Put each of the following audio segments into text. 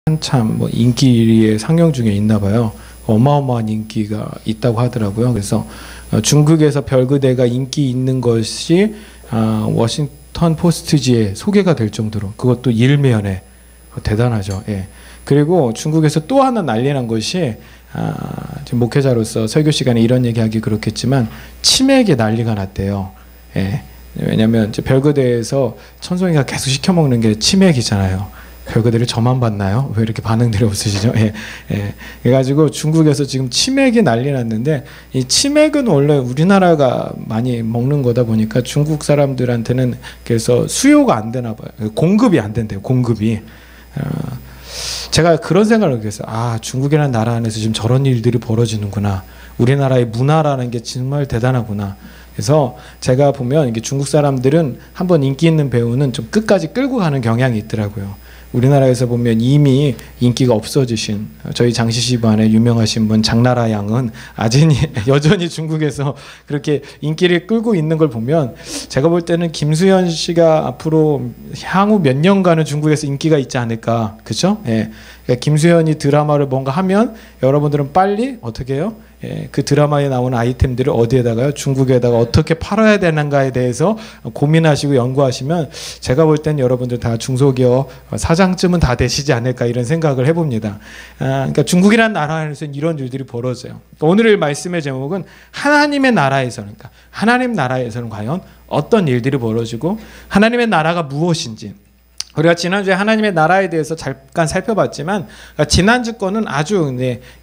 한참 뭐 인기리에 상영 중에 있나 봐요. 어마어마한 인기가 있다고 하더라고요. 그래서 중국에서 별그대가 인기 있는 것이 워싱턴 포스트지에 소개가 될 정도로, 그것도 일면에 대단하죠. 예. 그리고 중국에서 또 하나 난리 난 것이, 지금 목회자로서 설교 시간에 이런 얘기하기 그렇겠지만 치맥에 난리가 났대요. 예. 왜냐하면 이제 별그대에서 천송이가 계속 시켜먹는 게 치맥이잖아요. 별그대를 저만 봤나요? 왜 이렇게 반응들이 없으시죠? 예, 예. 그래가지고 중국에서 지금 치맥이 난리 났는데, 이 치맥은 원래 우리나라가 많이 먹는 거다 보니까 중국 사람들한테는 그래서 수요가 안 되나 봐요. 공급이 안 된대요. 공급이. 제가 그런 생각을 했어요. 중국이라는 나라 안에서 지금 저런 일들이 벌어지는구나. 우리나라의 문화라는 게 정말 대단하구나. 그래서 제가 보면 이게 중국 사람들은 한번 인기 있는 배우는 좀 끝까지 끌고 가는 경향이 있더라고요. 우리나라에서 보면 이미 인기가 없어지신 저희 장씨 집안에 유명하신 분 장나라 양은 여전히 중국에서 그렇게 인기를 끌고 있는 걸 보면, 제가 볼 때는 김수현 씨가 앞으로 향후 몇 년간은 중국에서 인기가 있지 않을까. 그렇죠? 예. 그러니까 김수현이 드라마를 뭔가 하면 여러분들은 빨리 어떻게 해요? 예, 그 드라마에 나오는 아이템들을 어디에다가요? 중국에다가 어떻게 팔아야 되는가에 대해서 고민하시고 연구하시면 제가 볼 땐 여러분들 다 중소기업 사장쯤은 다 되시지 않을까, 이런 생각을 해봅니다. 그러니까 중국이라는 나라에서는 이런 일들이 벌어져요. 그러니까 오늘의 말씀의 제목은 하나님의 나라에서는, 그러니까 하나님 나라에서는 과연 어떤 일들이 벌어지고 하나님의 나라가 무엇인지, 우리가 지난주에 하나님의 나라에 대해서 잠깐 살펴봤지만 지난주 거는 아주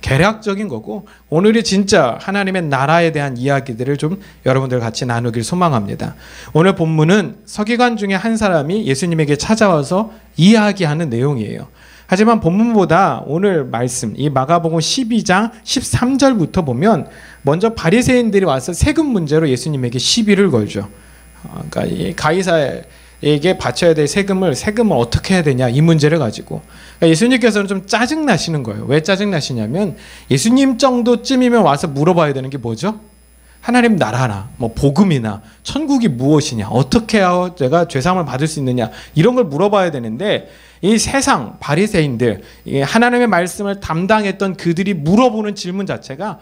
개략적인 거고, 오늘이 진짜 하나님의 나라에 대한 이야기들을 좀 여러분들 같이 나누길 소망합니다. 오늘 본문은 서기관 중에 한 사람이 예수님에게 찾아와서 이야기하는 내용이에요. 하지만 본문보다 오늘 말씀, 이 마가복음 12장 13절부터 보면 먼저 바리새인들이 와서 세금 문제로 예수님에게 시비를 걸죠. 그러니까 이 가이사에게 바쳐야 될 세금을 어떻게 해야 되냐, 이 문제를 가지고 예수님께서는 좀 짜증나시는 거예요. 왜 짜증나시냐면, 예수님 정도쯤이면 와서 물어봐야 되는 게 뭐죠? 하나님 나라나 뭐 복음이나 천국이 무엇이냐, 어떻게 해야 내가 죄사함을 받을 수 있느냐, 이런 걸 물어봐야 되는데, 이 세상 바리새인들, 하나님의 말씀을 담당했던 그들이 물어보는 질문 자체가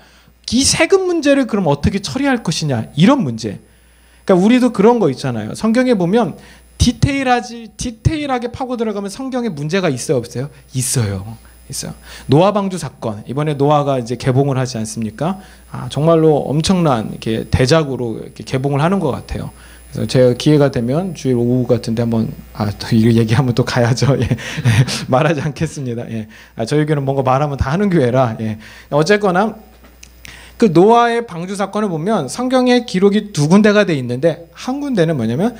이 세금 문제를 그럼 어떻게 처리할 것이냐, 이런 문제. 그러니까 우리도 그런 거 있잖아요. 성경에 보면 디테일하게 파고 들어가면 성경에 문제가 있어요, 없어요? 있어요. 노아 방주 사건, 이번에 노아가 이제 개봉을 하지 않습니까? 정말로 엄청난 이렇게 대작으로 이렇게 개봉을 하는 것 같아요. 그래서 제가 기회가 되면 주일 오후 같은데 한번 또 이거 얘기하면 또 가야죠. 예. 말하지 않겠습니다. 예. 저희 교회는 뭔가 말하면 다 하는 교회라. 예. 어쨌거나 그 노아의 방주 사건을 보면 성경에 기록이 두 군데가 돼 있는데, 한 군데는 뭐냐면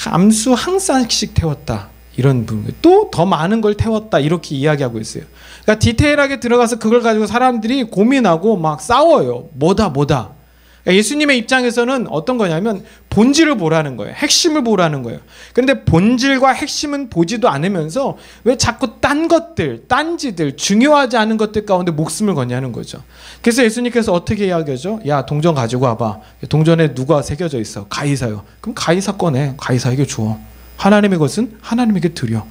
암수 한 쌍씩 태웠다, 이런 부분, 또 더 많은 걸 태웠다, 이렇게 이야기하고 있어요. 그러니까 디테일하게 들어가서 그걸 가지고 사람들이 고민하고 막 싸워요. 뭐다. 그러니까 예수님의 입장에서는 어떤 거냐면 본질을 보라는 거예요. 핵심을 보라는 거예요. 그런데 본질과 핵심은 보지도 않으면서 왜 자꾸 딴 것들, 딴지들, 중요하지 않은 것들 가운데 목숨을 거냐는 거죠. 그래서 예수님께서 어떻게 이야기하죠? 야, 동전 가지고 와봐. 동전에 누가 새겨져 있어? 가이사요. 그럼 가이사 꺼내. 가이사에게 줘. 하나님의 것은 하나님에게 드려.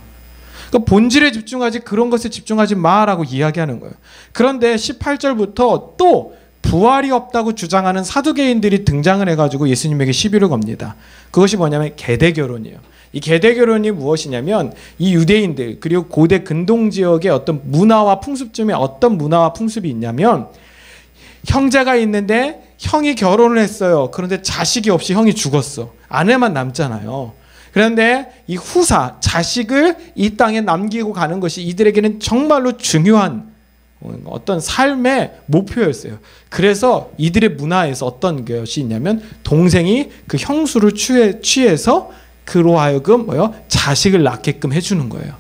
그러니까 본질에 집중하지 그런 것에 집중하지 마라고 이야기하는 거예요. 그런데 18절부터 또 부활이 없다고 주장하는 사두개인들이 등장을 해가지고 예수님에게 시비를 겁니다. 그것이 뭐냐면 계대결혼이에요. 이 계대결혼이 무엇이냐면, 이 유대인들 그리고 고대 근동 지역의 어떤 문화와 풍습 중에 어떤 문화와 풍습이 있냐면, 형제가 있는데 형이 결혼을 했어요. 그런데 자식이 없이 형이 죽었어. 아내만 남잖아요. 그런데 이 후사, 자식을 이 땅에 남기고 가는 것이 이들에게는 정말로 중요한 어떤 삶의 목표였어요. 그래서 이들의 문화에서 어떤 것이 있냐면, 동생이 그 형수를 취해서 그로 하여금 자식을 낳게끔 해주는 거예요.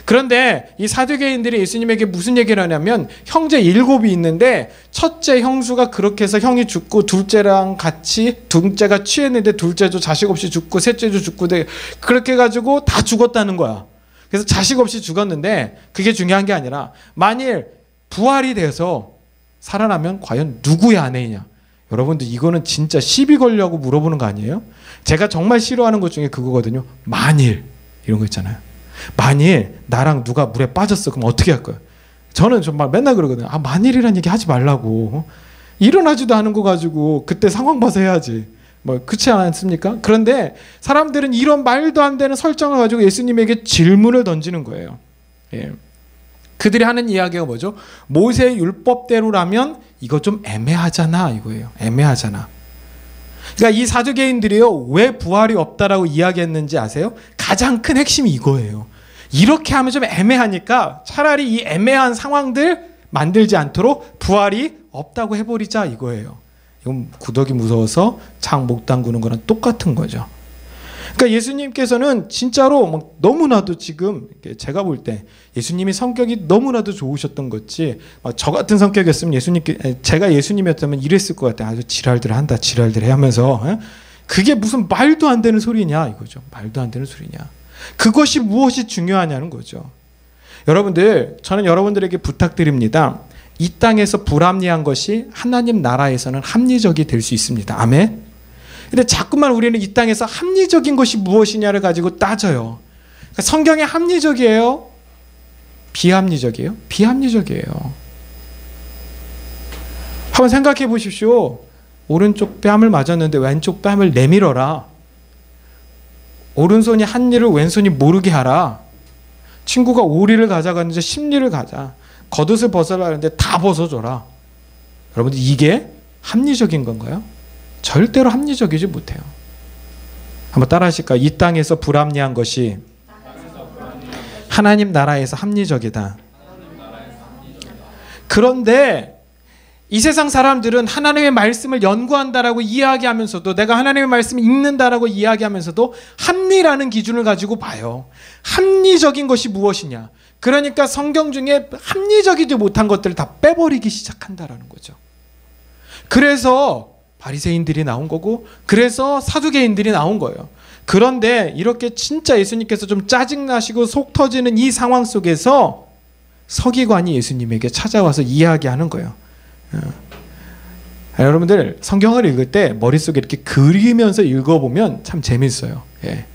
그런데 이 사두개인들이 예수님에게 무슨 얘기를 하냐면, 형제 7이 있는데 첫째 형수가 그렇게 해서 형이 죽고, 둘째랑 같이 둘째가 취했는데 둘째도 자식 없이 죽고, 셋째도 죽고, 그렇게 해가지고 다 죽었다는 거야. 그래서 자식 없이 죽었는데 그게 중요한 게 아니라, 만일 부활이 돼서 살아나면 과연 누구의 아내이냐. 여러분들, 이거는 진짜 시비 걸려고 물어보는 거 아니에요? 제가 정말 싫어하는 것 중에 그거거든요. 만일, 이런 거 있잖아요. 만일 나랑 누가 물에 빠졌어. 그럼 어떻게 할 거야? 저는 정말 맨날 그러거든요. 만일이란 얘기 하지 말라고. 일어나지도 않은 거 가지고 그때 상황 봐서 해야지. 그렇지 않습니까? 그런데 사람들은 이런 말도 안 되는 설정을 가지고 예수님에게 질문을 던지는 거예요. 예. 그들이 하는 이야기가 뭐죠? 모세 율법대로라면 이거 좀 애매하잖아 이거예요. 애매하잖아. 그러니까 이 사두개인들이요, 왜 부활이 없다라고 이야기했는지 아세요? 가장 큰 핵심이 이거예요. 이렇게 하면 좀 애매하니까 차라리 이 애매한 상황들 만들지 않도록 부활이 없다고 해버리자 이거예요. 이건 구더기 무서워서 장 못 담그는 거랑 똑같은 거죠. 그러니까 예수님께서는 진짜로 너무나도 지금 제가 볼 때 예수님이 성격이 너무나도 좋으셨던 거지, 저 같은 성격이었으면 제가 예수님이었다면 이랬을 것 같아요. 아주 지랄들 한다, 지랄들 해 하면서. 그게 무슨 말도 안 되는 소리냐 이거죠. 말도 안 되는 소리냐. 그것이 무엇이 중요하냐는 거죠. 여러분들, 저는 여러분들에게 부탁드립니다. 이 땅에서 불합리한 것이 하나님 나라에서는 합리적이 될 수 있습니다. 아멘. 근데 자꾸만 우리는 이 땅에서 합리적인 것이 무엇이냐를 가지고 따져요. 그러니까 성경이 합리적이에요? 비합리적이에요? 비합리적이에요. 한번 생각해 보십시오. 오른쪽 뺨을 맞았는데 왼쪽 뺨을 내밀어라. 오른손이 한 일을 왼손이 모르게 하라. 친구가 오리를 가져갔는데 십리를 가자. 겉옷을 벗으라 하는데 다 벗어줘라. 여러분들, 이게 합리적인 건가요? 절대로 합리적이지 못해요. 한번 따라 하실까요? 이 땅에서 불합리한 것이 하나님 나라에서 합리적이다. 그런데 이 세상 사람들은 하나님의 말씀을 연구한다라고 이야기하면서도, 내가 하나님의 말씀을 읽는다라고 이야기하면서도 합리라는 기준을 가지고 봐요. 합리적인 것이 무엇이냐. 그러니까 성경 중에 합리적이지 못한 것들을 다 빼버리기 시작한다라는 거죠. 그래서 바리새인들이 나온 거고, 그래서 사두개인들이 나온 거예요. 그런데 이렇게 진짜 예수님께서 좀 짜증나시고 속 터지는 이 상황 속에서 서기관이 예수님에게 찾아와서 이야기하는 거예요. 여러분들, 성경을 읽을 때 머릿속에 이렇게 그리면서 읽어보면 참 재밌어요. 예.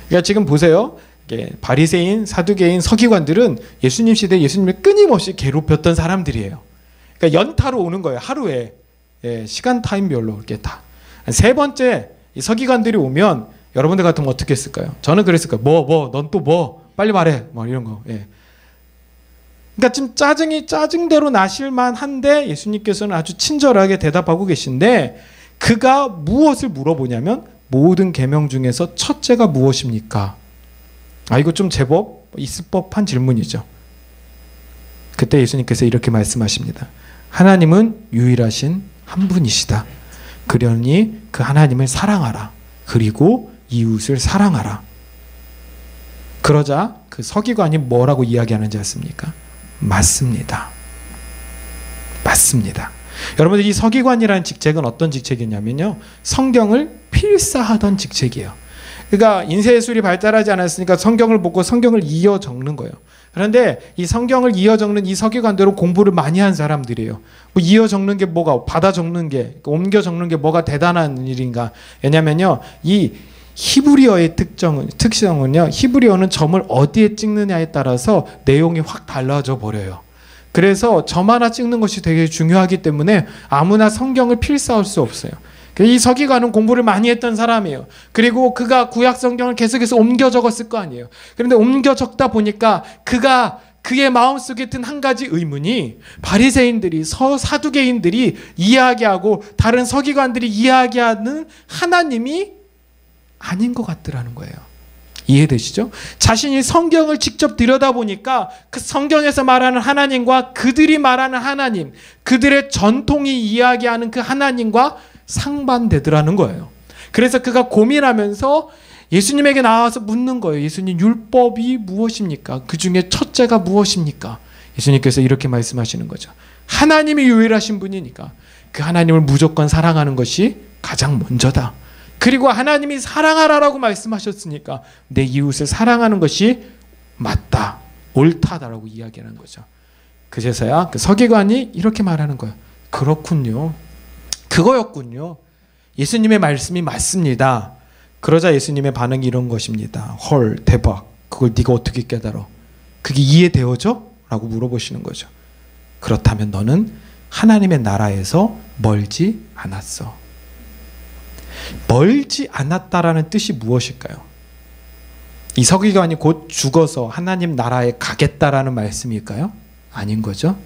그러니까 지금 보세요. 바리새인, 사두개인, 서기관들은 예수님 시대에 예수님을 끊임없이 괴롭혔던 사람들이에요. 그러니까 연타로 오는 거예요. 하루에. 예, 시간 타임별로 이렇게 다. 세 번째 이 서기관들이 오면 여러분들 같으면 어떻게 했을까요? 저는 그랬을 거예요. 넌 또 뭐? 빨리 말해. 이런 거. 예. 그러니까 지금 짜증이 짜증대로 나실만 한데 예수님께서는 아주 친절하게 대답하고 계신데, 그가 무엇을 물어보냐면 모든 계명 중에서 첫째가 무엇입니까? 이거 좀 제법 있을 법한 질문이죠. 그때 예수님께서 이렇게 말씀하십니다. 하나님은 유일하신 한 분이시다. 그러니 그 하나님을 사랑하라. 그리고 이웃을 사랑하라. 그러자 그 서기관이 뭐라고 이야기하는지 아십니까? 맞습니다. 맞습니다. 여러분들, 이 서기관이라는 직책은 어떤 직책이냐면요, 성경을 필사하던 직책이에요. 그러니까 인쇄술이 발달하지 않았으니까 성경을 보고 성경을 이어 적는 거예요. 그런데 이 성경을 이어 적는 이 서기관들은 공부를 많이 한 사람들이에요. 이어 적는 게 뭐가, 받아 적는 게, 옮겨 적는 게 뭐가 대단한 일인가? 왜냐면요, 이 히브리어의 특성은요, 히브리어는 점을 어디에 찍느냐에 따라서 내용이 확 달라져 버려요. 그래서 점 하나 찍는 것이 되게 중요하기 때문에 아무나 성경을 필사할 수 없어요. 이 서기관은 공부를 많이 했던 사람이에요. 그리고 그가 구약 성경을 계속해서 옮겨 적었을 거 아니에요. 그런데 옮겨 적다 보니까 그의 마음속에 든 한 가지 의문이, 바리새인들이, 사두개인들이 이야기하고 다른 서기관들이 이야기하는 하나님이 아닌 것 같더라는 거예요. 이해되시죠? 자신이 성경을 직접 들여다보니까 그 성경에서 말하는 하나님과 그들이 말하는 하나님, 그들의 전통이 이야기하는 그 하나님과 상반되더라는 거예요. 그래서 그가 고민하면서 예수님에게 나와서 묻는 거예요. 예수님, 율법이 무엇입니까? 그 중에 첫째가 무엇입니까? 예수님께서 이렇게 말씀하시는 거죠. 하나님이 유일하신 분이니까 그 하나님을 무조건 사랑하는 것이 가장 먼저다. 그리고 하나님이 사랑하라라고 말씀하셨으니까 내 이웃을 사랑하는 것이 맞다, 옳다라고 이야기하는 거죠. 그제서야 그 서기관이 이렇게 말하는 거예요. 그렇군요. 그거였군요. 예수님의 말씀이 맞습니다. 그러자 예수님의 반응이 이런 것입니다. 헐, 대박. 그걸 네가 어떻게 깨달아? 그게 이해되어져? 라고 물어보시는 거죠. 그렇다면 너는 하나님의 나라에서 멀지 않았어. 멀지 않았다라는 뜻이 무엇일까요? 이 서기관이 곧 죽어서 하나님 나라에 가겠다라는 말씀일까요? 아닌 거죠.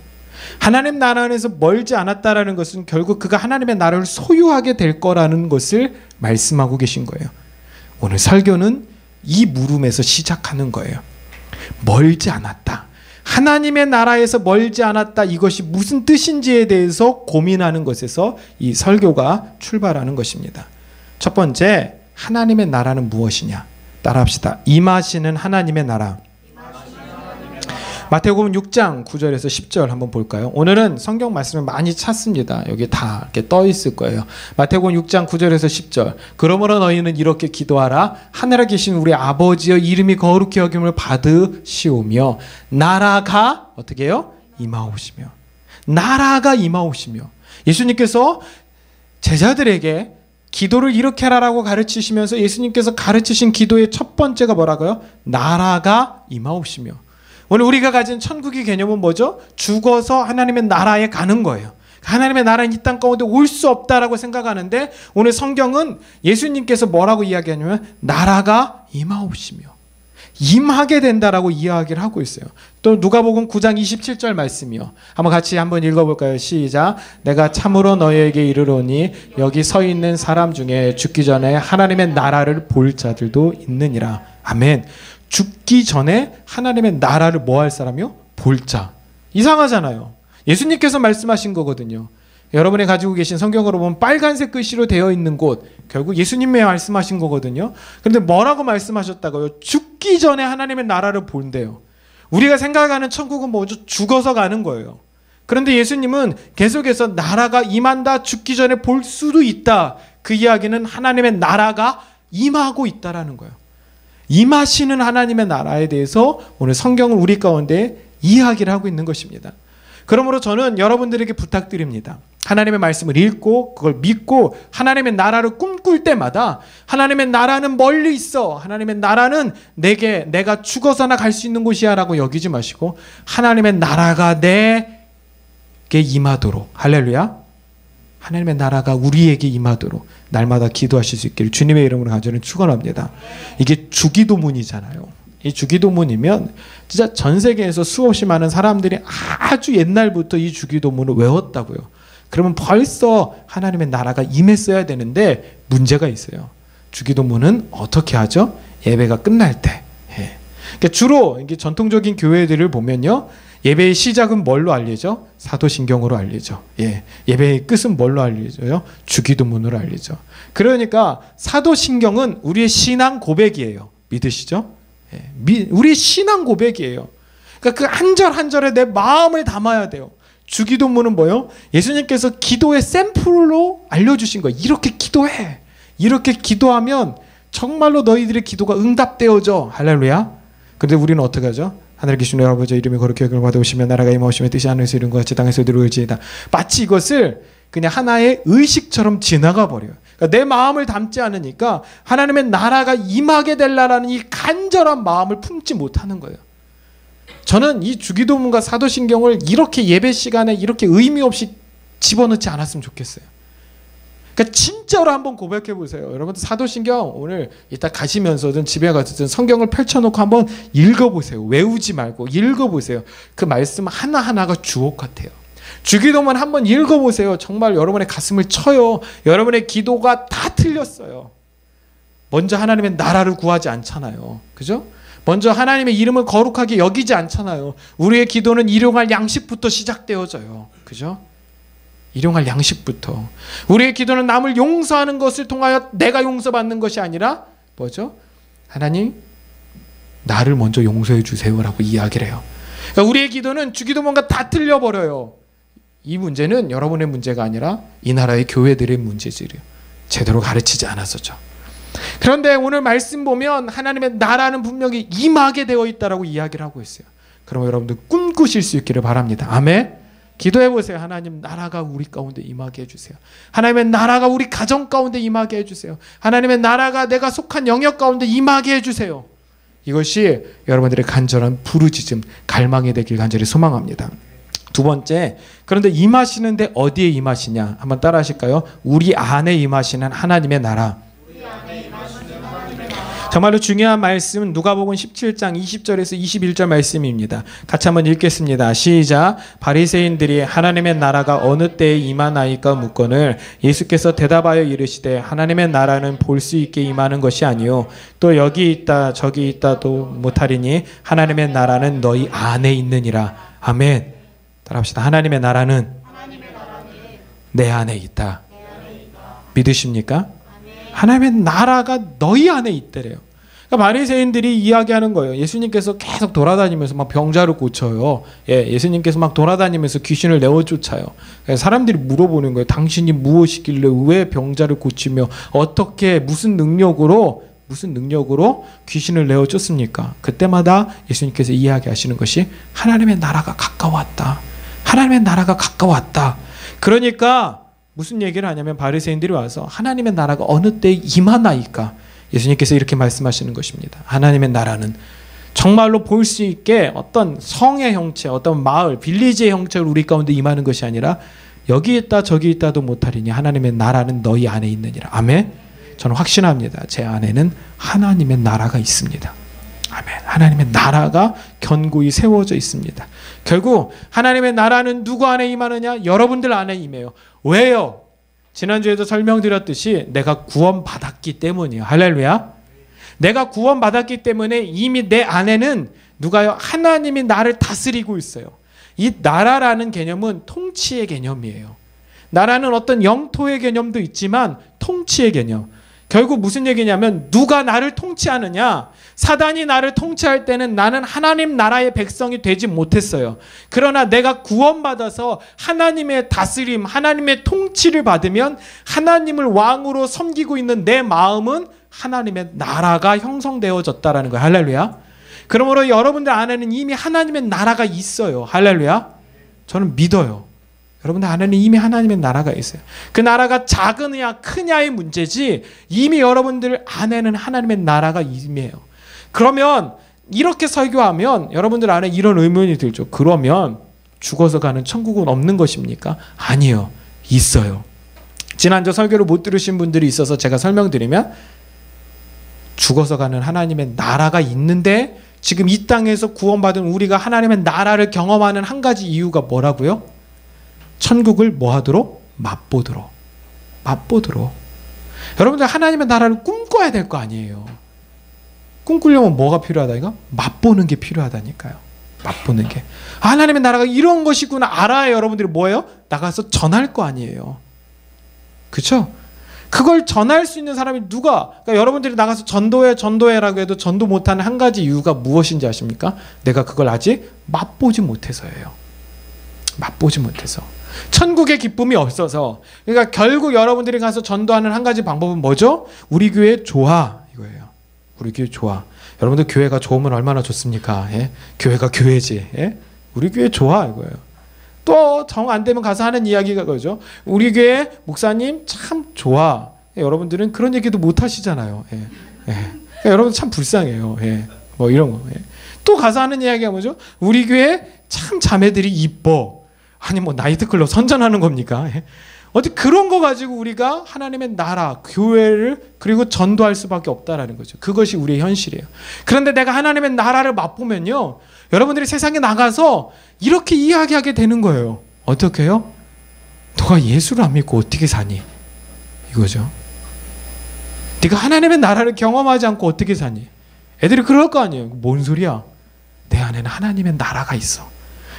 하나님 나라 안에서 멀지 않았다라는 것은 결국 그가 하나님의 나라를 소유하게 될 거라는 것을 말씀하고 계신 거예요. 오늘 설교는 이 물음에서 시작하는 거예요. 멀지 않았다. 하나님의 나라에서 멀지 않았다. 이것이 무슨 뜻인지에 대해서 고민하는 것에서 이 설교가 출발하는 것입니다. 첫 번째, 하나님의 나라는 무엇이냐? 따라합시다. 임하시는 하나님의 나라. 마태복음 6장 9절에서 10절 한번 볼까요? 오늘은 성경 말씀을 많이 찾습니다. 여기 다 이렇게 떠 있을 거예요. 마태복음 6장 9절에서 10절. 그러므로 너희는 이렇게 기도하라. 하늘에 계신 우리 아버지여 이름이 거룩히 여김을 받으시오며 나라가 어떻게 해요? 임하오시며. 나라가 임하오시며. 예수님께서 제자들에게 기도를 이렇게 하라고 가르치시면서 예수님께서 가르치신 기도의 첫 번째가 뭐라고요? 나라가 임하오시며. 오늘 우리가 가진 천국의 개념은 뭐죠? 죽어서 하나님의 나라에 가는 거예요. 하나님의 나라는 이 땅 가운데 올 수 없다라고 생각하는데 오늘 성경은 예수님께서 뭐라고 이야기하냐면 나라가 임하옵시며 임하게 된다라고 이야기를 하고 있어요. 또 누가복음 9장 27절 말씀이요. 한번 읽어볼까요? 시작. 내가 참으로 너희에게 이르노니 여기 서 있는 사람 중에 죽기 전에 하나님의 나라를 볼 자들도 있느니라. 아멘. 죽기 전에 하나님의 나라를 뭐 할 사람이요? 볼 자. 이상하잖아요. 예수님께서 말씀하신 거거든요. 여러분이 가지고 계신 성경으로 보면 빨간색 글씨로 되어 있는 곳, 결국 예수님이 말씀하신 거거든요. 그런데 뭐라고 말씀하셨다고요? 죽기 전에 하나님의 나라를 본대요. 우리가 생각하는 천국은 뭐죠? 죽어서 가는 거예요. 그런데 예수님은 계속해서 나라가 임한다, 죽기 전에 볼 수도 있다. 그 이야기는 하나님의 나라가 임하고 있다라는 거예요. 임하시는 하나님의 나라에 대해서 오늘 성경은 우리 가운데 이야기를 하고 있는 것입니다. 그러므로 저는 여러분들에게 부탁드립니다. 하나님의 말씀을 읽고 그걸 믿고 하나님의 나라를 꿈꿀 때마다 하나님의 나라는 멀리 있어. 하나님의 나라는 내가 죽어서나 갈 수 있는 곳이야 라고 여기지 마시고 하나님의 나라가 내게 임하도록, 할렐루야, 하나님의 나라가 우리에게 임하도록 날마다 기도하실 수 있기를 주님의 이름으로 간절히 축원합니다. 이게 주기도문이잖아요. 이 주기도문이면 진짜 전 세계에서 수없이 많은 사람들이 아주 옛날부터 이 주기도문을 외웠다고요. 그러면 벌써 하나님의 나라가 임했어야 되는데 문제가 있어요. 주기도문은 어떻게 하죠? 예배가 끝날 때. 그러니까 주로 이게 전통적인 교회들을 보면요, 예배의 시작은 뭘로 알려져? 사도신경으로 알려져. 예배의 끝은 뭘로 알려져요? 주기도문으로 알려져. 그러니까 사도신경은 우리의 신앙 고백이에요. 믿으시죠? 우리의 신앙 고백이에요. 그러니까 그 한 절 한 절에 내 마음을 담아야 돼요. 주기도문은 뭐예요? 예수님께서 기도의 샘플로 알려주신 거예요. 이렇게 기도해. 이렇게 기도하면 정말로 너희들의 기도가 응답되어져. 할렐루야. 그런데 우리는 어떻게 하죠? 하늘에 계신 우리 아버지 이름이 거룩히 여김을 받으시며 나라가 임하오시며 뜻이 하늘에서 이룬 것 같이 땅에서 이루어지이다. 마치 이것을 그냥 하나의 의식처럼 지나가 버려요. 그러니까 내 마음을 담지 않으니까 하나님의 나라가 임하게 되려라는 이 간절한 마음을 품지 못하는 거예요. 저는 이 주기도문과 사도신경을 이렇게 예배 시간에 이렇게 의미 없이 집어넣지 않았으면 좋겠어요. 그러니까 진짜로 한번 고백해 보세요. 여러분들 사도신경 오늘 이따 가시면서든 집에 가서든 성경을 펼쳐놓고 한번 읽어보세요. 외우지 말고 읽어보세요. 그 말씀 하나하나가 주옥 같아요. 주기도문 한번 읽어보세요. 정말 여러분의 가슴을 쳐요. 여러분의 기도가 다 틀렸어요. 먼저 하나님의 나라를 구하지 않잖아요. 그죠? 먼저 하나님의 이름을 거룩하게 여기지 않잖아요. 우리의 기도는 일용할 양식부터 시작되어져요. 그죠? 일용할 양식부터. 우리의 기도는 남을 용서하는 것을 통하여 내가 용서받는 것이 아니라 뭐죠? 하나님, 나를 먼저 용서해 주세요라고 이야기를 해요. 그러니까 우리의 기도는 주기도문과 다 틀려버려요. 이 문제는 여러분의 문제가 아니라 이 나라의 교회들의 문제지요. 제대로 가르치지 않았었죠. 그런데 오늘 말씀 보면 하나님의 나라는 분명히 임하게 되어 있다라고 이야기를 하고 있어요. 그럼 여러분들 꿈꾸실 수 있기를 바랍니다. 아멘. 기도해 보세요. 하나님, 나라가 우리 가운데 임하게 해주세요. 하나님의 나라가 우리 가정 가운데 임하게 해주세요. 하나님의 나라가 내가 속한 영역 가운데 임하게 해주세요. 이것이 여러분들의 간절한 부르짖음, 갈망이 되길 간절히 소망합니다. 두 번째, 그런데 임하시는데 어디에 임하시냐? 한번 따라 하실까요? 우리 안에 임하시는 하나님의 나라. 정말로 중요한 말씀은 누가복음 17장 20절에서 21절 말씀입니다. 같이 한번 읽겠습니다. 시작. 바리새인들이 하나님의 나라가 어느 때에 임하나이까 묻거늘 예수께서 대답하여 이르시되 하나님의 나라는 볼 수 있게 임하는 것이 아니요 또 여기 있다 저기 있다도 못하리니 하나님의 나라는 너희 안에 있느니라. 아멘. 따라합시다. 하나님의 나라는 내 안에 있다. 믿으십니까? 하나님의 나라가 너희 안에 있더래요. 그러니까 바리새인들이 이야기하는 거예요. 예수님께서 계속 돌아다니면서 막 병자를 고쳐요. 예수님께서 막 돌아다니면서 귀신을 내어쫓아요. 사람들이 물어보는 거예요. 당신이 무엇이길래 왜 병자를 고치며 어떻게 무슨 능력으로 귀신을 내어쫓습니까? 그때마다 예수님께서 이야기하시는 것이 하나님의 나라가 가까웠다. 하나님의 나라가 가까웠다. 그러니까 무슨 얘기를 하냐면 바리새인들이 와서 하나님의 나라가 어느 때에 임하나이까? 예수님께서 이렇게 말씀하시는 것입니다. 하나님의 나라는 정말로 볼 수 있게 어떤 성의 형체, 어떤 마을, 빌리지의 형체로 우리 가운데 임하는 것이 아니라 여기 있다 저기 있다도 못하리니 하나님의 나라는 너희 안에 있느니라. 아멘. 저는 확신합니다. 제 안에는 하나님의 나라가 있습니다. 아멘. 하나님의 나라가 견고히 세워져 있습니다. 결국 하나님의 나라는 누구 안에 임하느냐? 여러분들 안에 임해요. 왜요? 지난주에도 설명드렸듯이 내가 구원받았기 때문이에요. 할렐루야. 내가 구원받았기 때문에 이미 내 안에는 누가요? 하나님이 나를 다스리고 있어요. 이 나라라는 개념은 통치의 개념이에요. 나라는 어떤 영토의 개념도 있지만 통치의 개념. 결국 무슨 얘기냐면 누가 나를 통치하느냐? 사단이 나를 통치할 때는 나는 하나님 나라의 백성이 되지 못했어요. 그러나 내가 구원받아서 하나님의 다스림, 하나님의 통치를 받으면 하나님을 왕으로 섬기고 있는 내 마음은 하나님의 나라가 형성되어졌다라는 거예요. 할렐루야. 그러므로 여러분들 안에는 이미 하나님의 나라가 있어요. 할렐루야. 저는 믿어요. 여러분들 안에는 이미 하나님의 나라가 있어요. 그 나라가 작으냐 크냐의 문제지 이미 여러분들 안에는 하나님의 나라가 임해요. 그러면 이렇게 설교하면 여러분들 안에 이런 의문이 들죠. 그러면 죽어서 가는 천국은 없는 것입니까? 아니요. 있어요. 지난주 설교를 못 들으신 분들이 있어서 제가 설명드리면 죽어서 가는 하나님의 나라가 있는데 지금 이 땅에서 구원받은 우리가 하나님의 나라를 경험하는 한 가지 이유가 뭐라고요? 천국을 뭐하도록? 맛보도록. 여러분들 하나님의 나라를 꿈꿔야 될 거 아니에요. 꿈꾸려면 뭐가 필요하다 이거? 맛보는 게 필요하다니까요. 맛보는 게. 하나님의 나라가 이런 것이구나 알아야 여러분들이 뭐예요? 나가서 전할 거 아니에요. 그렇죠? 그걸 전할 수 있는 사람이 누가? 그러니까 여러분들이 나가서 전도해라고 해도 전도 못하는 한 가지 이유가 무엇인지 아십니까? 내가 그걸 아직 맛보지 못해서예요. 맛보지 못해서. 천국의 기쁨이 없어서. 그러니까 결국 여러분들이 가서 전도하는 한 가지 방법은 뭐죠? 우리 교회 좋아 이거예요. 우리 교회 좋아. 여러분들 교회가 좋으면 얼마나 좋습니까? 예? 교회가 교회지. 예? 우리 교회 좋아 이거예요. 또 정 안 되면 가서 하는 이야기가 그거죠. 우리 교회 목사님 참 좋아. 예, 여러분들은 그런 얘기도 못 하시잖아요. 예. 그러니까 여러분 참 불쌍해요. 예. 뭐 이런 거. 예. 또 가서 하는 이야기가 뭐죠? 우리 교회 참 자매들이 이뻐. 아니 뭐 나이트클럽 선전하는 겁니까? 예. 어디 그런 거 가지고 우리가 하나님의 나라, 교회를 그리고 전도할 수밖에 없다라는 거죠. 그것이 우리의 현실이에요. 그런데 내가 하나님의 나라를 맛보면요. 여러분들이 세상에 나가서 이렇게 이야기하게 되는 거예요. 어떻게 해요? 너가 예수를 안 믿고 어떻게 사니? 이거죠. 네가 하나님의 나라를 경험하지 않고 어떻게 사니? 애들이 그럴 거 아니에요. 뭔 소리야? 내 안에는 하나님의 나라가 있어.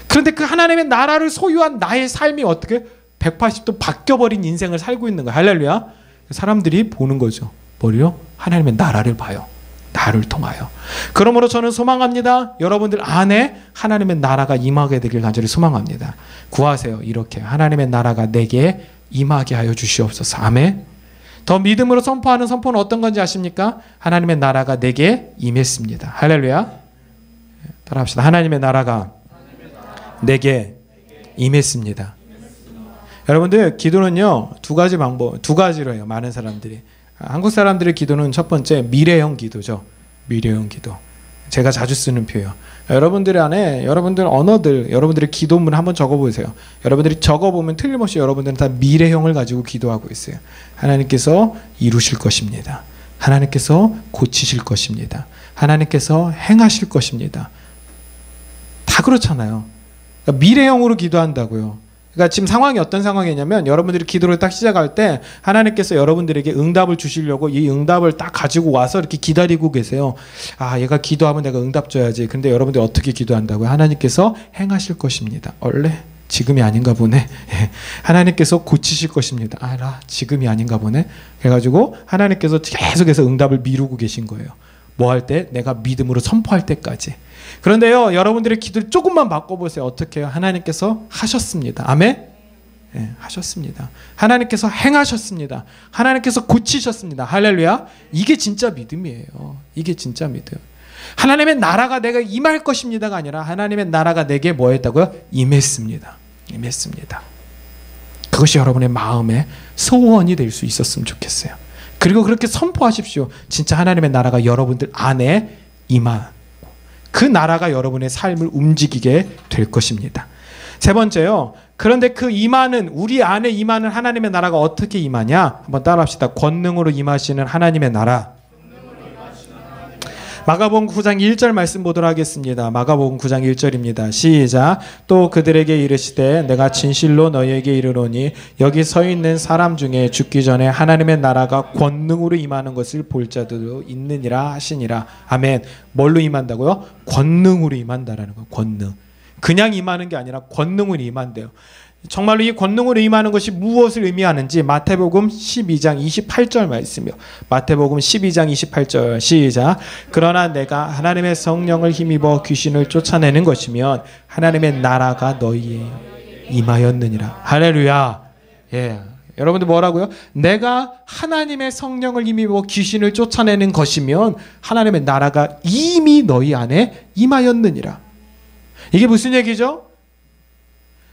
그런데 그 하나님의 나라를 소유한 나의 삶이 어떻게 180도 바뀌어버린 인생을 살고 있는 거야. 할렐루야. 사람들이 보는 거죠. 뭐요? 하나님의 나라를 봐요. 나를 통하여. 그러므로 저는 소망합니다. 여러분들 안에 하나님의 나라가 임하게 되길 간절히 소망합니다. 구하세요. 이렇게 하나님의 나라가 내게 임하게 하여 주시옵소서. 아멘. 더 믿음으로 선포하는 선포는 어떤 건지 아십니까? 하나님의 나라가 내게 임했습니다. 할렐루야. 따라합시다. 하나님의 나라가 내게 임했습니다. 여러분들 기도는요 두 가지로 해요. 많은 사람들이. 한국 사람들의 기도는 첫 번째 미래형 기도죠. 미래형 기도. 제가 자주 쓰는 표현. 여러분들 안에 여러분들 언어들, 여러분들의 기도문 한번 적어보세요. 여러분들이 적어보면 틀림없이 여러분들은 다 미래형을 가지고 기도하고 있어요. 하나님께서 이루실 것입니다. 하나님께서 고치실 것입니다. 하나님께서 행하실 것입니다. 다 그렇잖아요. 그러니까 미래형으로 기도한다고요. 그러니까 지금 상황이 어떤 상황이냐면 여러분들이 기도를 딱 시작할 때 하나님께서 여러분들에게 응답을 주시려고 이 응답을 딱 가지고 와서 이렇게 기다리고 계세요. 아, 얘가 기도하면 내가 응답 줘야지. 근데 여러분들이 어떻게 기도한다고요? 하나님께서 행하실 것입니다. 원래 지금이 아닌가 보네. 하나님께서 고치실 것입니다. 아, 지금이 아닌가 보네. 그래가지고 하나님께서 계속해서 응답을 미루고 계신 거예요. 뭐 할 때? 내가 믿음으로 선포할 때까지. 그런데요, 여러분들의 기도를 조금만 바꿔보세요. 어떻게 해요? 하나님께서 하셨습니다. 아멘? 네, 하셨습니다. 하나님께서 행하셨습니다. 하나님께서 고치셨습니다. 할렐루야. 이게 진짜 믿음이에요. 이게 진짜 믿음. 하나님의 나라가 내가 임할 것입니다가 아니라 하나님의 나라가 내게 뭐 했다고요? 임했습니다. 임했습니다. 그것이 여러분의 마음의 소원이 될 수 있었으면 좋겠어요. 그리고 그렇게 선포하십시오. 진짜 하나님의 나라가 여러분들 안에 임한 그 나라가 여러분의 삶을 움직이게 될 것입니다. 세 번째요. 그런데 그 임하는, 우리 안에 임하는 하나님의 나라가 어떻게 임하냐? 한번 따라합시다. 권능으로 임하시는 하나님의 나라. 마가복음 9장 1절 말씀 보도록 하겠습니다. 마가복음 9장 1절입니다. 시작. 또 그들에게 이르시되 내가 진실로 너희에게 이르노니 여기 서 있는 사람 중에 죽기 전에 하나님의 나라가 권능으로 임하는 것을 볼 자들도 있느니라 하시니라. 아멘. 뭘로 임한다고요? 권능으로 임한다라는 거예요. 권능. 그냥 임하는 게 아니라 권능으로 임한대요. 정말로 이 권능으로 임하는 것이 무엇을 의미하는지 마태복음 12장 28절 말씀이요. 마태복음 12장 28절 시작. 그러나 내가 하나님의 성령을 힘입어 귀신을 쫓아내는 것이면 하나님의 나라가 너희에 임하였느니라. 할렐루야. 예. 여러분들 뭐라고요? 내가 하나님의 성령을 힘입어 귀신을 쫓아내는 것이면 하나님의 나라가 이미 너희 안에 임하였느니라. 이게 무슨 얘기죠?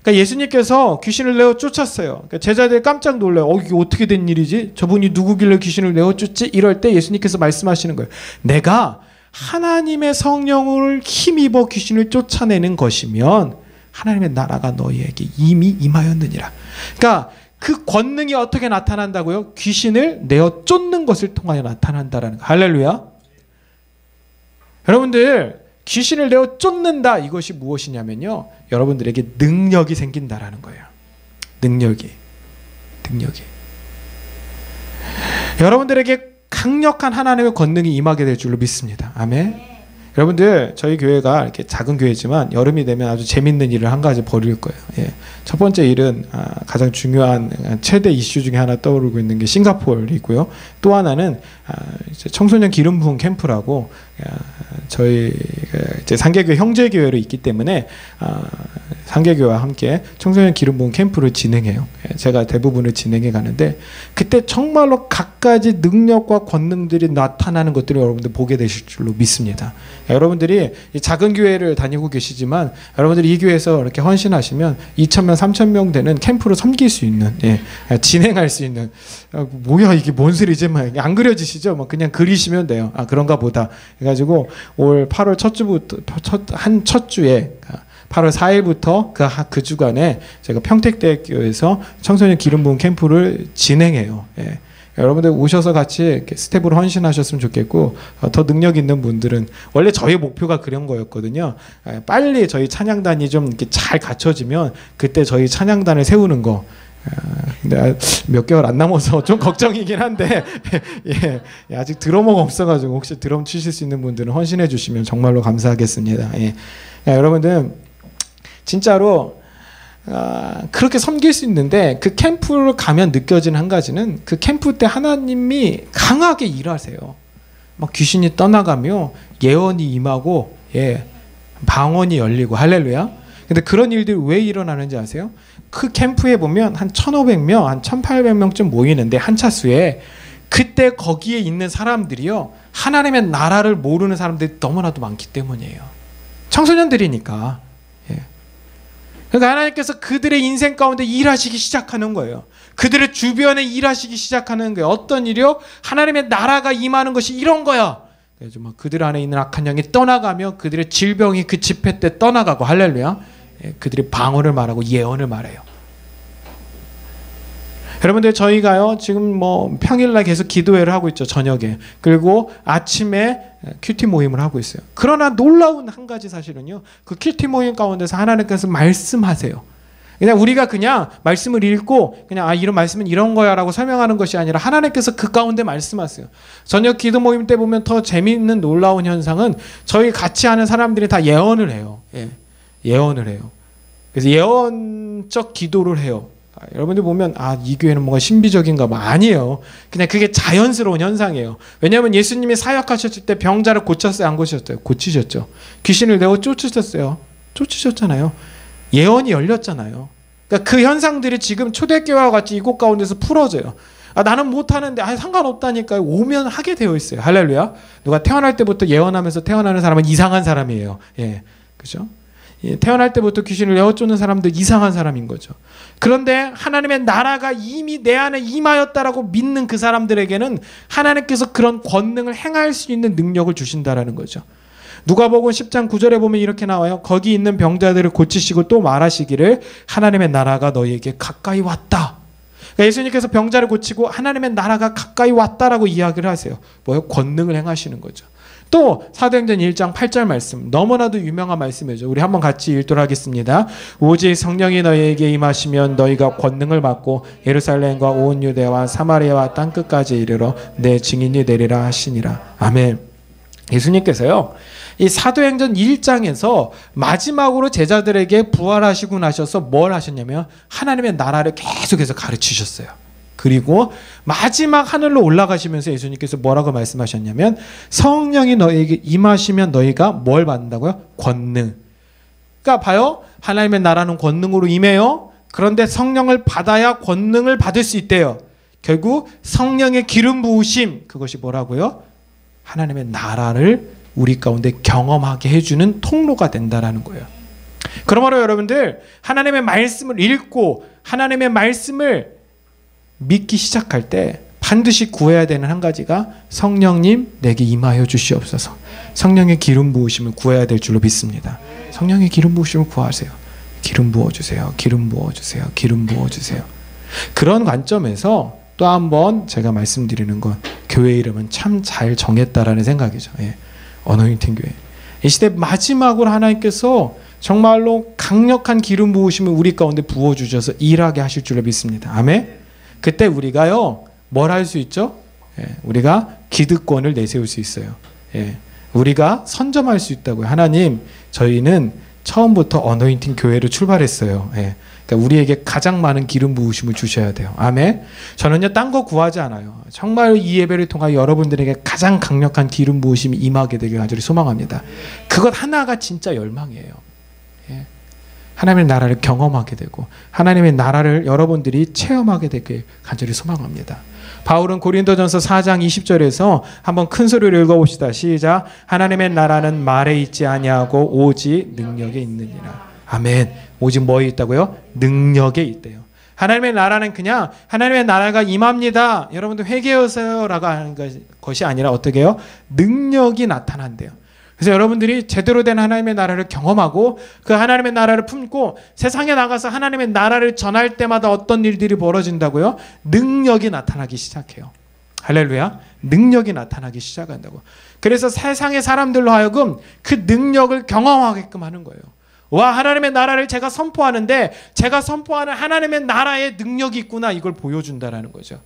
그러니까 예수님께서 귀신을 내어 쫓았어요. 그러니까 제자들이 깜짝 놀라요. 이게 어떻게 된 일이지? 저분이 누구길래 귀신을 내어 쫓지? 이럴 때 예수님께서 말씀하시는 거예요. 내가 하나님의 성령을 힘입어 귀신을 쫓아내는 것이면 하나님의 나라가 너희에게 이미 임하였느니라. 그러니까 그 권능이 어떻게 나타난다고요? 귀신을 내어 쫓는 것을 통하여 나타난다라는 거. 할렐루야. 여러분들 귀신을 내어 쫓는다. 이것이 무엇이냐면요. 여러분들에게 능력이 생긴다라는 거예요. 능력이. 여러분들에게 강력한 하나님의 권능이 임하게 될 줄로 믿습니다. 아멘. 여러분들 저희 교회가 이렇게 작은 교회지만 여름이 되면 아주 재밌는 일을 한 가지 벌일 거예요. 예. 첫 번째 일은 가장 중요한 최대 이슈 중에 하나 떠오르고 있는 게 싱가포르이고요. 또 하나는 이제 청소년 기름 부음 캠프라고 저희 이제 상계교회 형제교회로 있기 때문에 상계교회와 함께 청소년 기름 부음 캠프를 진행해요. 제가 대부분을 진행해 가는데 그때 정말로 갖가지 능력과 권능들이 나타나는 것들을 여러분들 보게 되실 줄로 믿습니다. 여러분들이 이 작은 교회를 다니고 계시지만 여러분들이 이 교회에서 이렇게 헌신하시면 2,000명, 3,000명 되는 캠프로 섬길 수 있는, 진행할 수 있는, 뭐야 이게 뭔 소리지? 안 그려지시죠? 그냥 그리시면 돼요. 그런가 보다. 해가지고 올 8월 첫 주부터 첫 주에 8월 4일부터 그 주간에 제가 평택대학교에서 청소년 기름 부음 캠프를 진행해요. 예. 여러분들 오셔서 같이 이렇게 스텝으로 헌신하셨으면 좋겠고 더 능력 있는 분들은 원래 저희 목표가 그런 거였거든요. 빨리 저희 찬양단이 좀 이렇게 잘 갖춰지면 그때 저희 찬양단을 세우는 거. 근데 몇 개월 안 남아서 좀 걱정이긴 한데 예, 아직 드러머가 없어가지고 혹시 드럼 치실 수 있는 분들은 헌신해 주시면 정말로 감사하겠습니다. 예. 여러분들 진짜로 그렇게 섬길 수 있는데 그 캠프를 가면 느껴지는 한 가지는 그 캠프 때 하나님이 강하게 일하세요. 막 귀신이 떠나가며 예언이 임하고 방언이 열리고 할렐루야. 근데 그런 일들이 왜 일어나는지 아세요? 그 캠프에 보면 한 1,500명, 한 1,800명쯤 모이는데 한 차수에 그때 거기에 있는 사람들이요 하나님의 나라를 모르는 사람들이 너무나도 많기 때문이에요. 청소년들이니까. 그러니까 하나님께서 그들의 인생 가운데 일하시기 시작하는 거예요. 그들의 주변에 일하시기 시작하는 거예요. 어떤 일이요? 하나님의 나라가 임하는 것이 이런 거야. 그래서 막 그들 안에 있는 악한 영이 떠나가며 그들의 질병이 그 집회 때 떠나가고 할렐루야. 그들이 방언을 말하고 예언을 말해요. 여러분들 저희가요 지금 뭐 평일날 계속 기도회를 하고 있죠. 저녁에. 그리고 아침에 큐티 모임을 하고 있어요. 그러나 놀라운 한 가지 사실은요. 그 큐티 모임 가운데서 하나님께서 말씀하세요. 그냥 우리가 그냥 말씀을 읽고 그냥 이런 말씀은 이런 거야 라고 설명하는 것이 아니라 하나님께서 그 가운데 말씀하세요. 저녁 기도 모임 때 보면 더 재미있는 놀라운 현상은 저희 같이 하는 사람들이 다 예언을 해요. 예언을 해요. 그래서 예언적 기도를 해요. 여러분들 보면 이 교회는 뭔가 신비적인가 봐. 아니에요. 그냥 그게 자연스러운 현상이에요. 왜냐하면 예수님이 사역하셨을 때 병자를 고쳤어요? 안 고쳤어요? 고치셨죠. 귀신을 내어 쫓으셨어요? 쫓으셨잖아요. 예언이 열렸잖아요. 그러니까 그 현상들이 지금 초대교회와 같이 이곳 가운데서 풀어져요. 나는 못하는데 상관없다니까요. 오면 하게 되어 있어요. 할렐루야. 누가 태어날 때부터 예언하면서 태어나는 사람은 이상한 사람이에요. 그죠? 태어날 때부터 귀신을 내어 쫓는 사람도 이상한 사람인 거죠. 그런데 하나님의 나라가 이미 내 안에 임하였다라고 믿는 그 사람들에게는 하나님께서 그런 권능을 행할 수 있는 능력을 주신다라는 거죠. 누가복음 10장 9절에 보면 이렇게 나와요. 거기 있는 병자들을 고치시고 또 말하시기를 하나님의 나라가 너희에게 가까이 왔다. 그러니까 예수님께서 병자를 고치고 하나님의 나라가 가까이 왔다라고 이야기를 하세요. 뭐요? 권능을 행하시는 거죠. 또 사도행전 1장 8절 말씀, 너무나도 유명한 말씀이죠. 우리 한번 같이 읽도록 하겠습니다. 오직 성령이 너희에게 임하시면 너희가 권능을 받고 예루살렘과 온 유대와 사마리아와 땅끝까지 이르러 내 증인이 되리라 하시니라. 아멘. 예수님께서요 이 사도행전 1장에서 마지막으로 제자들에게 부활하시고 나셔서 뭘 하셨냐면 하나님의 나라를 계속해서 가르치셨어요. 그리고 마지막 하늘로 올라가시면서 예수님께서 뭐라고 말씀하셨냐면 성령이 너희에게 임하시면 너희가 뭘 받는다고요? 권능. 그러니까 봐요. 하나님의 나라는 권능으로 임해요. 그런데 성령을 받아야 권능을 받을 수 있대요. 결국 성령의 기름 부으심, 그것이 뭐라고요? 하나님의 나라를 우리 가운데 경험하게 해주는 통로가 된다라는 거예요. 그러므로 여러분들 하나님의 말씀을 읽고 하나님의 말씀을 믿기 시작할 때 반드시 구해야 되는 한 가지가 성령님 내게 임하여 주시옵소서. 성령의 기름 부으심을 구해야 될 줄로 믿습니다. 성령의 기름 부으심을 구하세요. 기름 부어주세요. 기름 부어주세요. 기름 부어주세요. 그런 관점에서 또 한 번 제가 말씀드리는 건 교회 이름은 참 잘 정했다라는 생각이죠. 어노인팅 교회. 이 시대 마지막으로 하나님께서 정말로 강력한 기름 부으심을 우리 가운데 부어주셔서 일하게 하실 줄로 믿습니다. 아멘. 그때 우리가요 뭘 할 수 있죠? 우리가 기득권을 내세울 수 있어요. 우리가 선점할 수 있다고요. 하나님, 저희는 처음부터 어노인팅 교회로 출발했어요. 그러니까 우리에게 가장 많은 기름 부으심을 주셔야 돼요. 아멘. 저는요 딴 거 구하지 않아요. 정말 이 예배를 통하여 여러분들에게 가장 강력한 기름 부으심이 임하게 되길 간절히 소망합니다. 그것 하나가 진짜 열망이에요. 하나님의 나라를 경험하게 되고 하나님의 나라를 여러분들이 체험하게 되길 간절히 소망합니다. 바울은 고린도전서 4장 20절에서 한번 큰 소리로 읽어봅시다. 시작. 하나님의 나라는 말에 있지 아니하고 오직 능력에 있느니라. 아멘. 오직 뭐에 있다고요? 능력에 있대요. 하나님의 나라는 그냥 하나님의 나라가 임합니다. 여러분들 회개하세요라고 하는 것이 아니라 어떻게 해요? 능력이 나타난대요. 그래서 여러분들이 제대로 된 하나님의 나라를 경험하고 그 하나님의 나라를 품고 세상에 나가서 하나님의 나라를 전할 때마다 어떤 일들이 벌어진다고요? 능력이 나타나기 시작해요. 할렐루야. 능력이 나타나기 시작한다고. 그래서 세상의 사람들로 하여금 그 능력을 경험하게끔 하는 거예요. 와, 하나님의 나라를 제가 선포하는데 제가 선포하는 하나님의 나라의 능력이 있구나, 이걸 보여준다라는 거죠.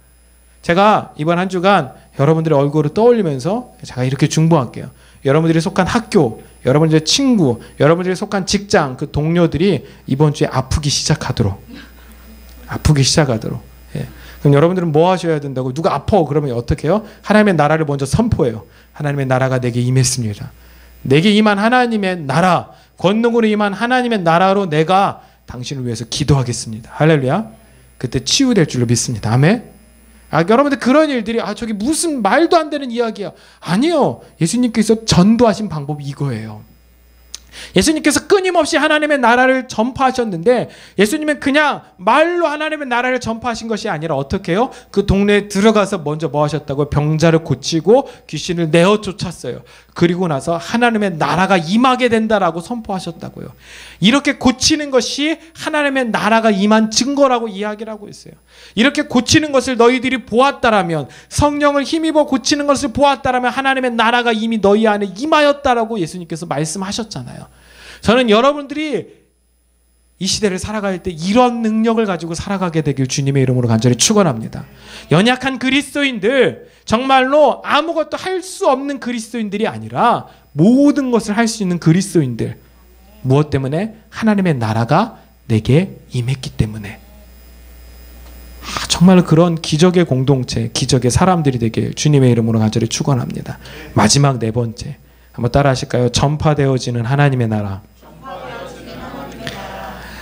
제가 이번 한 주간 여러분들의 얼굴을 떠올리면서 제가 이렇게 중보할게요. 여러분들이 속한 학교, 여러분들의 친구, 여러분들이 속한 직장, 그 동료들이 이번 주에 아프기 시작하도록. 그럼 여러분들은 뭐 하셔야 된다고? 누가 아파? 그러면 어떻게 해요? 하나님의 나라를 먼저 선포해요. 하나님의 나라가 내게 임했습니다. 내게 임한 하나님의 나라, 권능으로 임한 하나님의 나라로 내가 당신을 위해서 기도하겠습니다. 할렐루야. 그때 치유될 줄로 믿습니다. 아멘. 여러분들 그런 일들이 저기 무슨 말도 안 되는 이야기야. 아니요. 예수님께서 전도하신 방법이 이거예요. 예수님께서 끊임없이 하나님의 나라를 전파하셨는데 예수님은 그냥 말로 하나님의 나라를 전파하신 것이 아니라 어떻게 해요? 그 동네에 들어가서 먼저 뭐 하셨다고요? 병자를 고치고 귀신을 내어 쫓았어요. 그리고 나서 하나님의 나라가 임하게 된다라고 선포하셨다고요. 이렇게 고치는 것이 하나님의 나라가 임한 증거라고 이야기를 하고 있어요. 이렇게 고치는 것을 너희들이 보았다라면, 성령을 힘입어 고치는 것을 보았다라면 하나님의 나라가 이미 너희 안에 임하였다라고 예수님께서 말씀하셨잖아요. 저는 여러분들이 이 시대를 살아갈 때 이런 능력을 가지고 살아가게 되길 주님의 이름으로 간절히 축원합니다. 연약한 그리스도인들, 정말로 아무것도 할 수 없는 그리스도인들이 아니라 모든 것을 할 수 있는 그리스도인들. 무엇 때문에? 하나님의 나라가 내게 임했기 때문에. 정말 그런 기적의 공동체, 기적의 사람들이 되길 주님의 이름으로 간절히 축원합니다. 마지막 네 번째, 한번 따라 하실까요? 전파되어지는 하나님의 나라.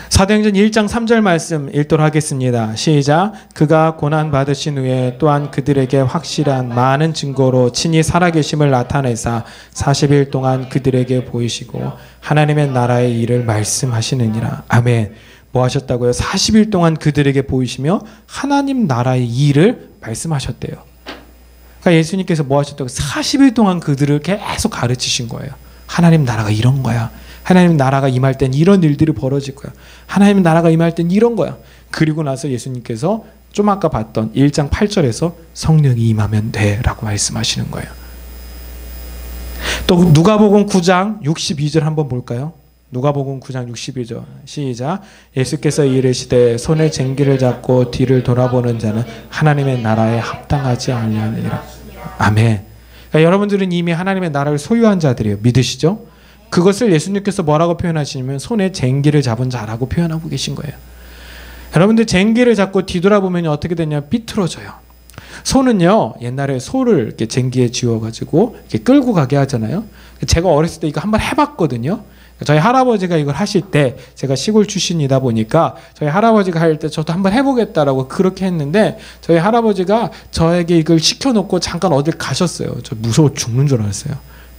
사도행전 1장 3절 말씀 읽도록 하겠습니다. 시작. 그가 고난 받으신 후에 또한 그들에게 확실한 많은 증거로 친히 살아계심을 나타내사 40일 동안 그들에게 보이시고 하나님의 나라의 일을 말씀하시느니라. 아멘. 뭐 하셨다고요? 40일 동안 그들에게 보이시며 하나님 나라의 일을 말씀하셨대요. 그러니까 예수님께서 뭐 하셨다고? 40일 동안 그들을 계속 가르치신 거예요. 하나님 나라가 이런 거야. 하나님 나라가 임할 땐 이런 일들이 벌어질 거야. 하나님 나라가 임할 땐 이런 거야. 그리고 나서 예수님께서 좀 아까 봤던 1장 8절에서 성령이 임하면 돼 라고 말씀하시는 거예요. 또 누가복음 9장 62절 한번 볼까요? 누가복음 9장 62절 시작. 예수께서 이르시되 손에 쟁기를 잡고 뒤를 돌아보는 자는 하나님의 나라에 합당하지 아니하니라. 아멘. 그러니까 여러분들은 이미 하나님의 나라를 소유한 자들이에요. 믿으시죠? 그것을 예수님께서 뭐라고 표현하시냐면 손에 쟁기를 잡은 자라고 표현하고 계신 거예요. 여러분들 쟁기를 잡고 뒤돌아보면 어떻게 되냐면 삐뚤어져요. 소는요, 옛날에 소를 이렇게 쟁기에 쥐어가지고 이렇게 끌고 가게 하잖아요. 제가 어렸을 때 이거 한번 해봤거든요. 저희 할아버지가 이걸 하실 때, 제가 시골 출신이다 보니까 저희 할아버지가 할 때 저도 한번 해보겠다라고 그렇게 했는데, 저희 할아버지가 저에게 이걸 시켜놓고 잠깐 어딜 가셨어요. 저 무서워 죽는 줄 알았어요.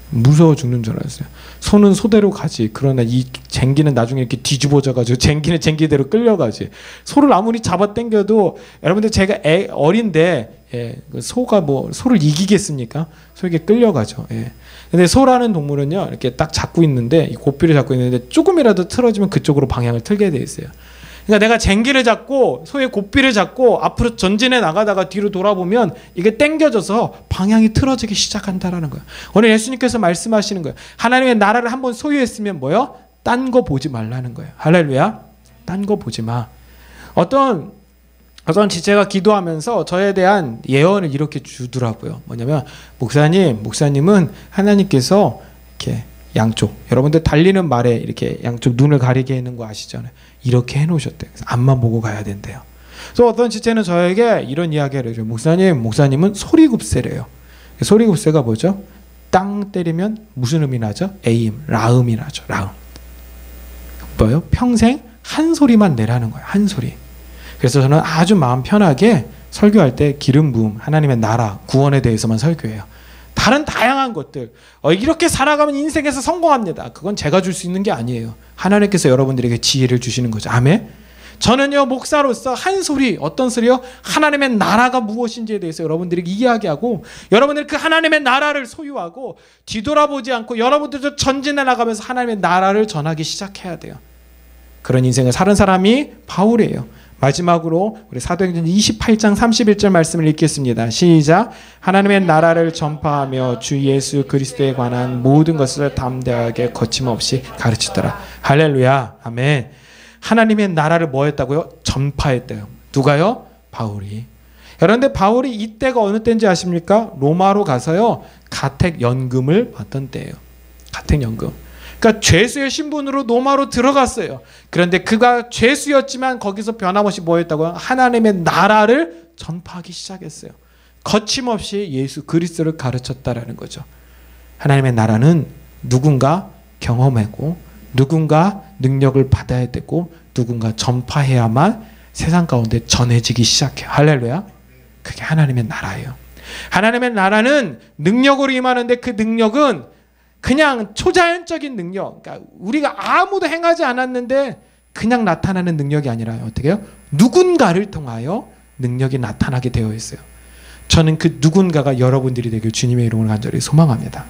무서워 죽는 줄 알았어요. 소는 소대로 가지. 그러나 이 쟁기는 나중에 이렇게 뒤집어져가지고 쟁기는 쟁기대로 끌려가지. 소를 아무리 잡아 당겨도, 여러분들 제가 어린데, 소가 뭐 소를 이기겠습니까? 소에게 끌려가죠. 근데 소라는 동물은요, 이렇게 딱 잡고 있는데, 이 고삐를 잡고 있는데 조금이라도 틀어지면 그쪽으로 방향을 틀게 돼 있어요. 그러니까 내가 쟁기를 잡고 소의 고삐를 잡고 앞으로 전진해 나가다가 뒤로 돌아보면 이게 당겨져서 방향이 틀어지기 시작한다라는 거예요. 오늘 예수님께서 말씀하시는 거예요. 하나님의 나라를 한번 소유했으면 뭐요? 딴 거 보지 말라는 거예요. 할렐루야. 딴 거 보지 마. 어떤 지체가 기도하면서 저에 대한 예언을 이렇게 주더라고요. 뭐냐면, 목사님은 하나님께서 이렇게 양쪽, 여러분들 달리는 말에 이렇게 양쪽 눈을 가리게 해놓은 거 아시잖아요. 이렇게 해놓으셨대요. 그래서 앞만 보고 가야 된대요. 그래서 어떤 지체는 저에게 이런 이야기를 해줘요. 목사님은 소리굽새래요. 소리굽새가 뭐죠? 땅 때리면 무슨 음이 나죠? 에임, 라음이 나죠. 라음. 뭐예요? 평생 한 소리만 내라는 거예요. 한 소리. 그래서 저는 아주 마음 편하게 설교할 때 기름 부음, 하나님의 나라, 구원에 대해서만 설교해요. 다른 다양한 것들, 이렇게 살아가면 인생에서 성공합니다. 그건 제가 줄 수 있는 게 아니에요. 하나님께서 여러분들에게 지혜를 주시는 거죠. 아멘. 저는요, 목사로서 한 소리, 어떤 소리요? 하나님의 나라가 무엇인지에 대해서 여러분들에게 이야기하고, 여러분들이 그 하나님의 나라를 소유하고 뒤돌아보지 않고 여러분들도 전진해 나가면서 하나님의 나라를 전하기 시작해야 돼요. 그런 인생을 사는 사람이 바울이에요. 마지막으로 우리 사도행전 28장 31절 말씀을 읽겠습니다. 시작. 하나님의 나라를 전파하며 주 예수 그리스도에 관한 모든 것을 담대하게 거침없이 가르치더라. 할렐루야. 아멘. 하나님의 나라를 뭐 했다고요? 전파했대요. 누가요? 바울이. 그런데 바울이 이때가 어느 때인지 아십니까? 로마로 가서요, 가택연금을 받던 때예요. 가택연금. 그러니까 죄수의 신분으로 로마로 들어갔어요. 그런데 그가 죄수였지만 거기서 변함없이 뭐 했다고요? 하나님의 나라를 전파하기 시작했어요. 거침없이 예수 그리스도를 가르쳤다라는 거죠. 하나님의 나라는 누군가 경험하고 누군가 능력을 받아야 되고 누군가 전파해야만 세상 가운데 전해지기 시작해요. 할렐루야. 그게 하나님의 나라예요. 하나님의 나라는 능력으로 임하는데 그 능력은 그냥 초자연적인 능력, 그러니까 우리가 아무도 행하지 않았는데 그냥 나타나는 능력이 아니라 어떻게 해요? 누군가를 통하여 능력이 나타나게 되어 있어요. 저는 그 누군가가 여러분들이 되길 주님의 이름으로 간절히 소망합니다.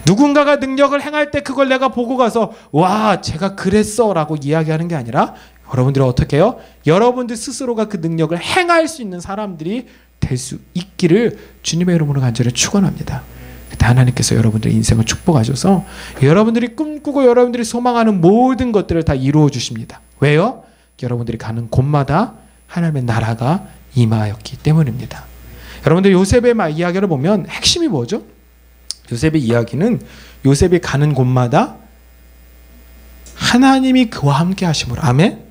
누군가가 능력을 행할 때 그걸 내가 보고 가서 와 제가 그랬어 라고 이야기하는 게 아니라 여러분들이 어떻게 해요? 여러분들 스스로가 그 능력을 행할 수 있는 사람들이 될 수 있기를 주님의 이름으로 간절히 축원합니다. 그때 하나님께서 여러분들의 인생을 축복하셔서 여러분들이 꿈꾸고 여러분들이 소망하는 모든 것들을 다 이루어 주십니다. 왜요? 여러분들이 가는 곳마다 하나님의 나라가 임하였기 때문입니다. 여러분들 요셉의 이야기를 보면 핵심이 뭐죠? 요셉의 이야기는 요셉이 가는 곳마다 하나님이 그와 함께 하심으로 아멘?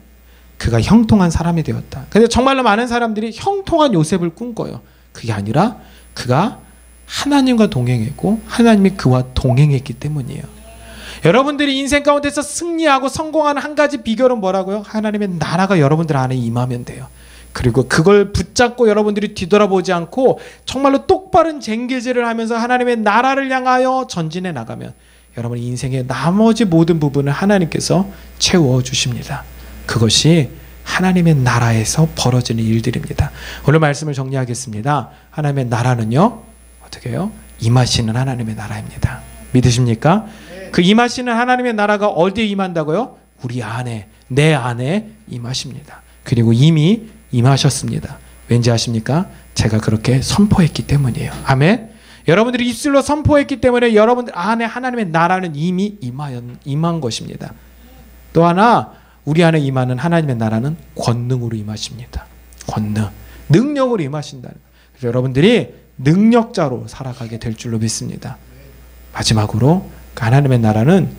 그가 형통한 사람이 되었다. 근데 정말로 많은 사람들이 형통한 요셉을 꿈꿔요. 그게 아니라 그가 하나님과 동행했고 하나님이 그와 동행했기 때문이에요. 여러분들이 인생 가운데서 승리하고 성공하는 한 가지 비결은 뭐라고요? 하나님의 나라가 여러분들 안에 임하면 돼요. 그리고 그걸 붙잡고 여러분들이 뒤돌아보지 않고 정말로 똑바른 쟁기질을 하면서 하나님의 나라를 향하여 전진해 나가면 여러분의 인생의 나머지 모든 부분을 하나님께서 채워주십니다. 그것이 하나님의 나라에서 벌어지는 일들입니다. 오늘 말씀을 정리하겠습니다. 하나님의 나라는요 어떻게 해요? 임하시는 하나님의 나라입니다. 믿으십니까? 그 임하시는 하나님의 나라가 어디에 임한다고요? 우리 안에, 내 안에 임하십니다. 그리고 이미 임하셨습니다. 왠지 아십니까? 제가 그렇게 선포했기 때문이에요. 아멘. 여러분들이 입술로 선포했기 때문에 여러분들 안에 하나님의 나라는 이미 임한 것입니다. 또 하나 우리 안에 임하는 하나님의 나라는 권능으로 임하십니다. 권능, 능력으로 임하신다는 거예요. 그래서 여러분들이 능력자로 살아가게 될 줄로 믿습니다. 마지막으로 하나님의 나라는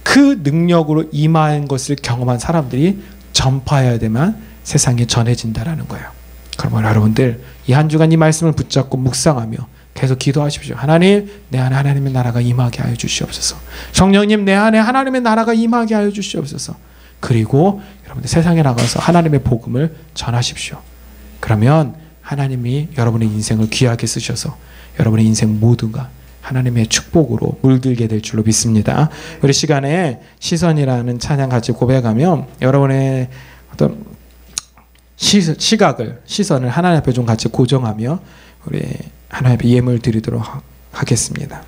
그 능력으로 임한 것을 경험한 사람들이 전파해야 되면 세상에 전해진다라는 거예요. 그러면 여러분들 이 한 주간 이 말씀을 붙잡고 묵상하며 계속 기도하십시오. 하나님, 내 안에 하나님의 나라가 임하게 하여 주시옵소서. 성령님, 내 안에 하나님의 나라가 임하게 하여 주시옵소서. 그리고 여러분들 세상에 나가서 하나님의 복음을 전하십시오. 그러면 하나님이 여러분의 인생을 귀하게 쓰셔서 여러분의 인생 모두가 하나님의 축복으로 물들게 될 줄로 믿습니다. 우리 시간에 시선이라는 찬양 같이 고백하며 여러분의 어떤 시선을 하나님 앞에 좀 같이 고정하며 우리 하나님 앞에 예물 드리도록 하겠습니다.